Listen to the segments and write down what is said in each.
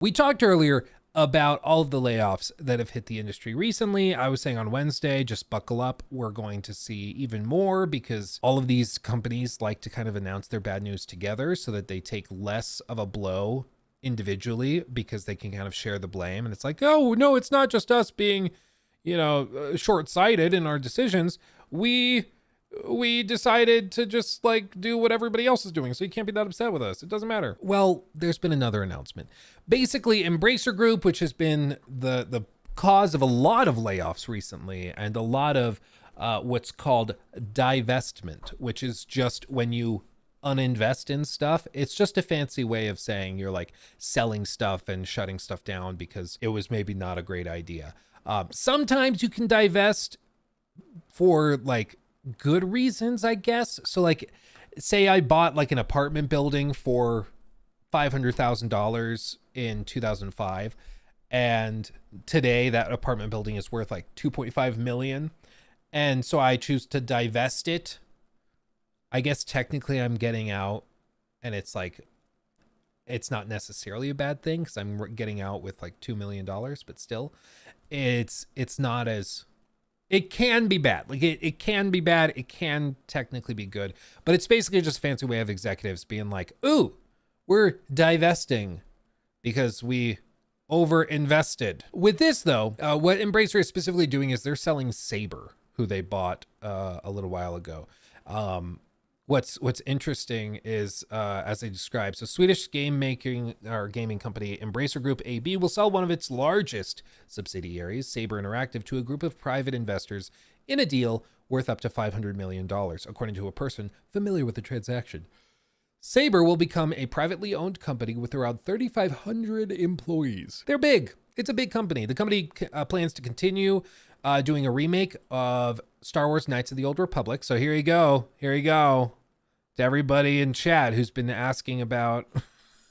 We talked earlier about all of the layoffs that have hit the industry recently. I was saying on Wednesday, just buckle up. We're going to see even more because all of these companies like to kind of announce their bad news together so that they take less of a blow individually because they can kind of share the blame. And it's like, oh, no, it's not just us being, short-sighted in our decisions. We decided to just like do what everybody else is doing, so you can't be that upset with us. It doesn't matter. Well, there's been another announcement. Basically, Embracer Group, which has been the cause of a lot of layoffs recently and a lot of what's called divestment, which is just when you uninvest in stuff. It's just a fancy way of saying you're like selling stuff and shutting stuff down because it was maybe not a great idea. Sometimes you can divest for like good reasons, I guess. So like, say I bought like an apartment building for $500,000 in 2005, and today that apartment building is worth like 2.5 million, and so I choose to divest it. I guess technically I'm getting out, and it's like, it's not necessarily a bad thing because I'm getting out with like $2 million, but still, it's not as, it can be bad. Like it can be bad. It can technically be good, but it's basically just a fancy way of executives being like, ooh, we're divesting because we over invested. With this though, what Embracer is specifically doing is they're selling Saber, who they bought a little while ago. What's interesting is, as they describe, so Swedish gaming company Embracer Group AB will sell one of its largest subsidiaries, Saber Interactive, to a group of private investors in a deal worth up to $500 million, according to a person familiar with the transaction. Saber will become a privately owned company with around 3,500 employees. They're big. It's a big company. The company plans to continue doing a remake of Star Wars Knights of the Old Republic. So here you go. Here you go. To everybody in chat who's been asking about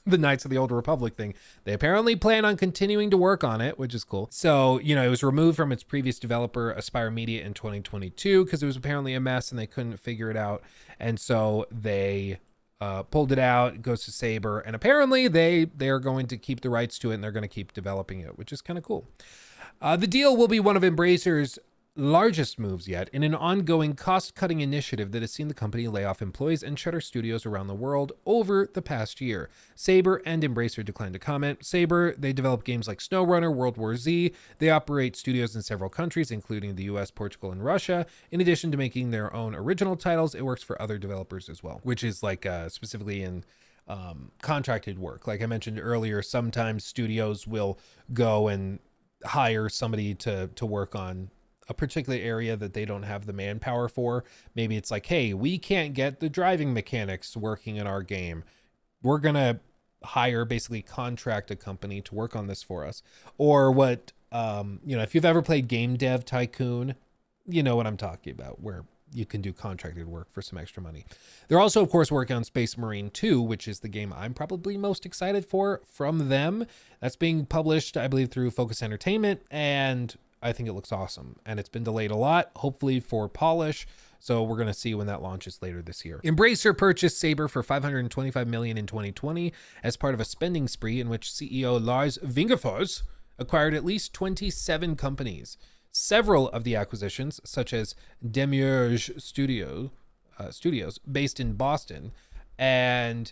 the Knights of the Old Republic thing. They apparently plan on continuing to work on it, which is cool. So, it was removed from its previous developer, Aspire Media, in 2022 because it was apparently a mess and they couldn't figure it out. And so they pulled it out. It goes to Saber. And apparently they are going to keep the rights to it and they're going to keep developing it, which is kind of cool. The deal will be one of Embracer's largest moves yet in an ongoing cost-cutting initiative that has seen the company lay off employees and shutter studios around the world over the past year. Saber and Embracer declined to comment. Saber, they develop games like SnowRunner, World War Z. They operate studios in several countries, including the US, Portugal, and Russia. In addition to making their own original titles, it works for other developers as well, which is like specifically in contracted work. Like I mentioned earlier, sometimes studios will go and hire somebody to work on a particular area that they don't have the manpower for. Maybe it's like, hey, we can't get the driving mechanics working in our game. We're going to basically contract a company to work on this for us. Or what, if you've ever played Game Dev Tycoon, you know what I'm talking about, where you can do contracted work for some extra money. They're also, of course, working on Space Marine 2, which is the game I'm probably most excited for from them. That's being published, I believe, through Focus Entertainment, and I think it looks awesome. And it's been delayed a lot, hopefully for polish. So we're going to see when that launches later this year. Embracer purchased Saber for $525 million in 2020 as part of a spending spree in which CEO Lars Wingefors acquired at least 27 companies. Several of the acquisitions, such as Demiurge Studios, based in Boston, and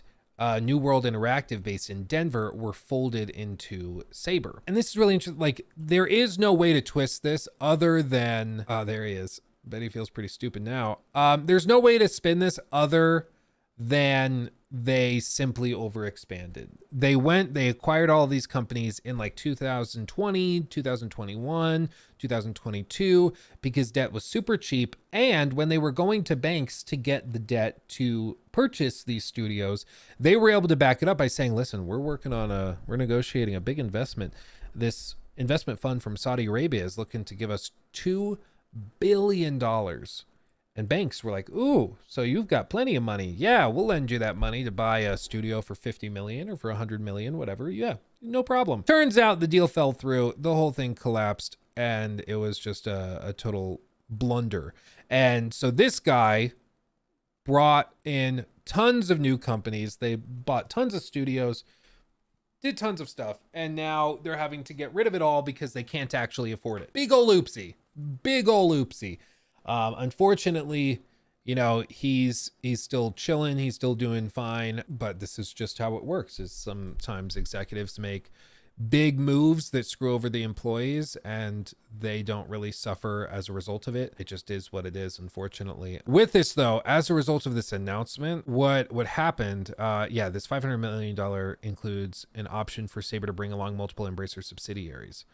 New World Interactive, based in Denver, were folded into Saber. And this is really interesting. Like, there is no way to twist this other than, there he is. Bet he feels pretty stupid now. There's no way to spin this other than they simply overexpanded. They acquired all of these companies in like 2020, 2021, 2022, because debt was super cheap. And when they were going to banks to get the debt to purchase these studios, they were able to back it up by saying, listen, we're negotiating a big investment. This investment fund from Saudi Arabia is looking to give us $2 billion. And banks were like, ooh, so you've got plenty of money. Yeah, we'll lend you that money to buy a studio for 50 million or for 100 million, whatever. Yeah, no problem. Turns out the deal fell through. The whole thing collapsed and it was just a total blunder. And so this guy brought in tons of new companies. They bought tons of studios. did tons of stuff, and now they're having to get rid of it all because they can't actually afford it. Big ol' oopsie. Big ol' oopsie. Unfortunately, you know, he's still chilling, he's still doing fine, but this is just how it works. Is sometimes executives make big moves that screw over the employees and they don't really suffer as a result of it. It just is what it is, unfortunately. With this though, as a result of this announcement, what happened, this $500 million includes an option for Saber to bring along multiple Embracer subsidiaries.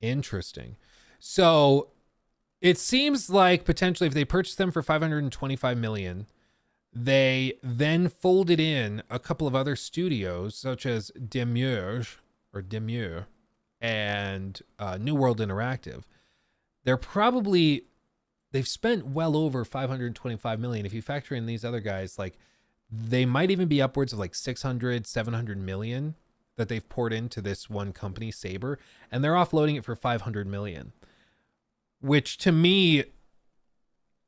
Interesting. So it seems like potentially if they purchase them for $525 million, they then folded in a couple of other studios such as Demiurge and New World Interactive. They've spent well over $525 million. If you factor in these other guys, like they might even be upwards of like 600, 700 million that they've poured into this one company, Saber, and they're offloading it for 500 million, which to me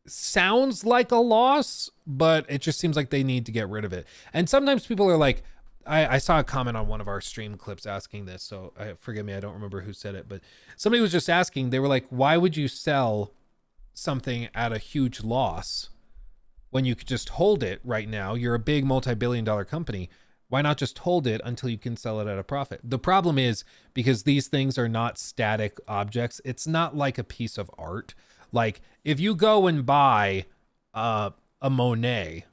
sounds like a loss, but it just seems like they need to get rid of it. And sometimes people are like, I saw a comment on one of our stream clips asking this, so forgive me, I don't remember who said it, but somebody was just asking, they were like, why would you sell something at a huge loss when you could just hold it right now? You're a big multi-billion-dollar company. Why not just hold it until you can sell it at a profit? The problem is because these things are not static objects. It's not like a piece of art. Like if you go and buy a Monet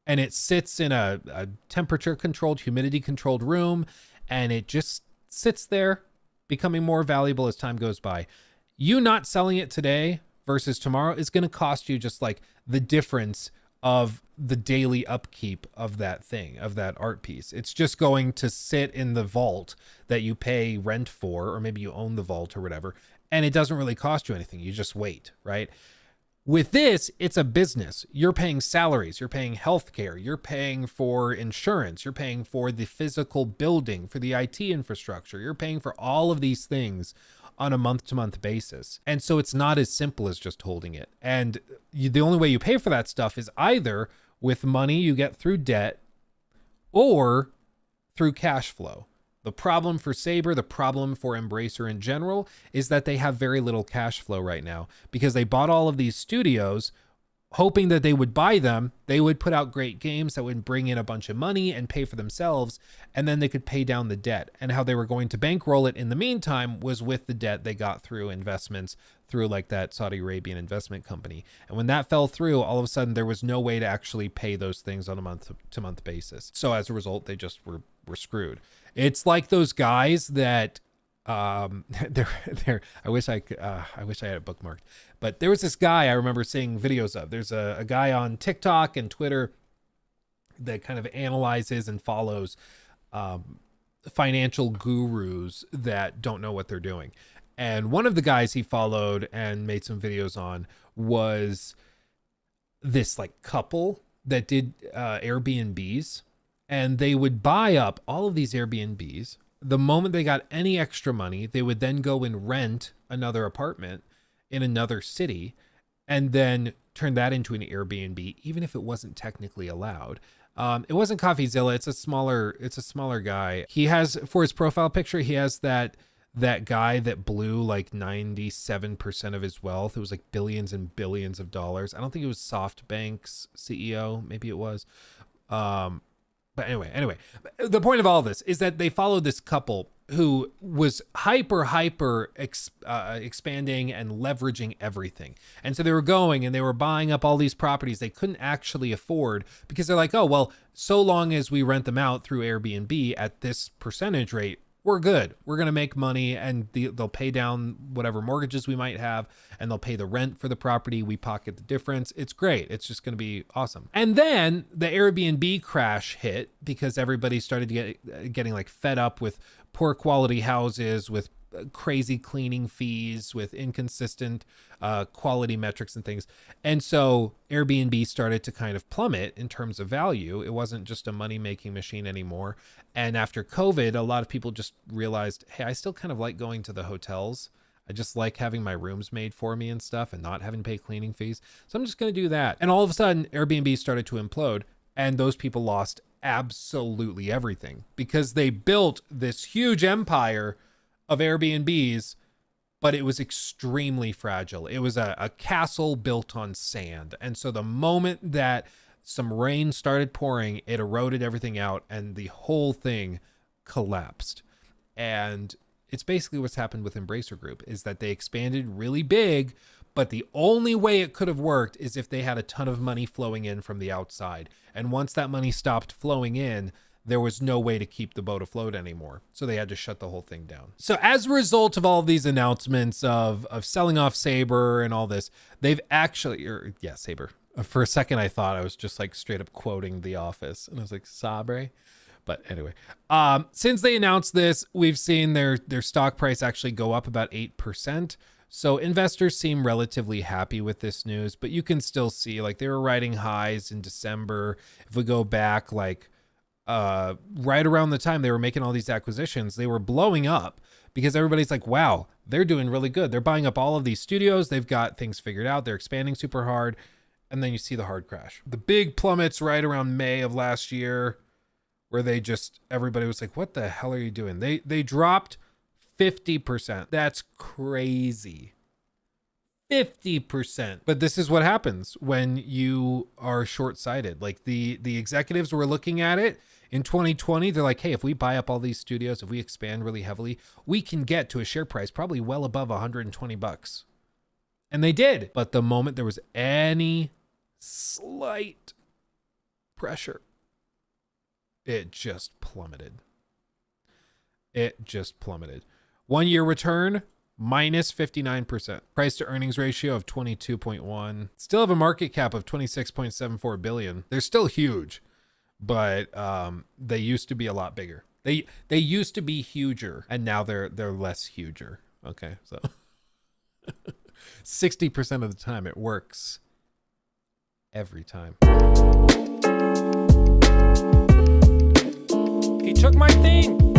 and it sits in a temperature controlled, humidity controlled room, and it just sits there becoming more valuable as time goes by, you not selling it today versus tomorrow is going to cost you just like the difference of the daily upkeep of that thing, of that art piece. It's just going to sit in the vault that you pay rent for, or maybe you own the vault or whatever, and it doesn't really cost you anything. You just wait, right? With this, it's a business. You're paying salaries, you're paying healthcare, you're paying for insurance, you're paying for the physical building, for the IT infrastructure, you're paying for all of these things on a month-to-month basis. And so it's not as simple as just holding it. And the only way you pay for that stuff is either with money you get through debt or through cash flow. The problem for Saber, the problem for Embracer in general, is that they have very little cash flow right now because they bought all of these studios hoping that they would buy them. They would put out great games that would bring in a bunch of money and pay for themselves, and then they could pay down the debt. And how they were going to bankroll it in the meantime was with the debt they got through investments through like that Saudi Arabian investment company. And when that fell through, all of a sudden there was no way to actually pay those things on a month-to-month basis. So as a result, they just were screwed. It's like those guys that they're I wish I had it bookmarked, but there was this guy I remember seeing videos of. There's a guy on TikTok and Twitter that kind of analyzes and follows financial gurus that don't know what they're doing. And one of the guys he followed and made some videos on was this like couple that did Airbnbs, and they would buy up all of these Airbnbs. The moment they got any extra money, they would then go and rent another apartment in another city and then turn that into an Airbnb, even if it wasn't technically allowed. It wasn't CoffeeZilla. It's a smaller guy. He has, for his profile picture, he has that guy that blew like 97% of his wealth. It was like billions and billions of dollars. I don't think it was SoftBank's CEO. Maybe it was. But anyway, the point of all this is that they followed this couple who was hyper expanding and leveraging everything. And so they were going and they were buying up all these properties they couldn't actually afford because they're like, oh, well, so long as we rent them out through Airbnb at this percentage rate, we're good. We're going to make money, and they'll pay down whatever mortgages we might have, and they'll pay the rent for the property. We pocket the difference. It's great. It's just going to be awesome. And then the Airbnb crash hit because everybody started getting like fed up with poor quality houses, with crazy cleaning fees, with inconsistent quality metrics and things. And so Airbnb started to kind of plummet in terms of value. It wasn't just a money-making machine anymore. And after COVID, a lot of people just realized, hey, I still kind of like going to the hotels. I just like having my rooms made for me and stuff and not having to pay cleaning fees. So I'm just going to do that. And all of a sudden, Airbnb started to implode. And those people lost absolutely everything because they built this huge empire of Airbnbs, but it was extremely fragile. It was a castle built on sand. And so the moment that some rain started pouring, it eroded everything out and the whole thing collapsed. And it's basically what's happened with Embracer Group is that they expanded really big, but the only way it could have worked is if they had a ton of money flowing in from the outside. And once that money stopped flowing in, there was no way to keep the boat afloat anymore. So they had to shut the whole thing down. So as a result of all of these announcements of selling off Saber and all this, they've actually, Saber. For a second, I thought I was just like straight up quoting The Office. And I was like, Sabre? But anyway, since they announced this, we've seen their stock price actually go up about 8%. So investors seem relatively happy with this news, but you can still see like they were riding highs in December. If we go back like right around the time they were making all these acquisitions, they were blowing up because everybody's like, wow, they're doing really good. They're buying up all of these studios. They've got things figured out. They're expanding super hard. And then you see the hard crash. The big plummets right around May of last year where everybody was like, what the hell are you doing? They dropped 50%. That's crazy. 50%. But this is what happens when you are short-sighted. Like the executives were looking at it in 2020. They're like, hey, if we buy up all these studios, if we expand really heavily, we can get to a share price probably well above $120. And they did. But the moment there was any slight pressure, it just plummeted. It just plummeted. 1 year return, minus 59%. Price to earnings ratio of 22.1. Still have a market cap of 26.74 billion. They're still huge, but they used to be a lot bigger. They used to be huger, and now they're less huger. Okay, so 60% of the time it works every time. He took my thing.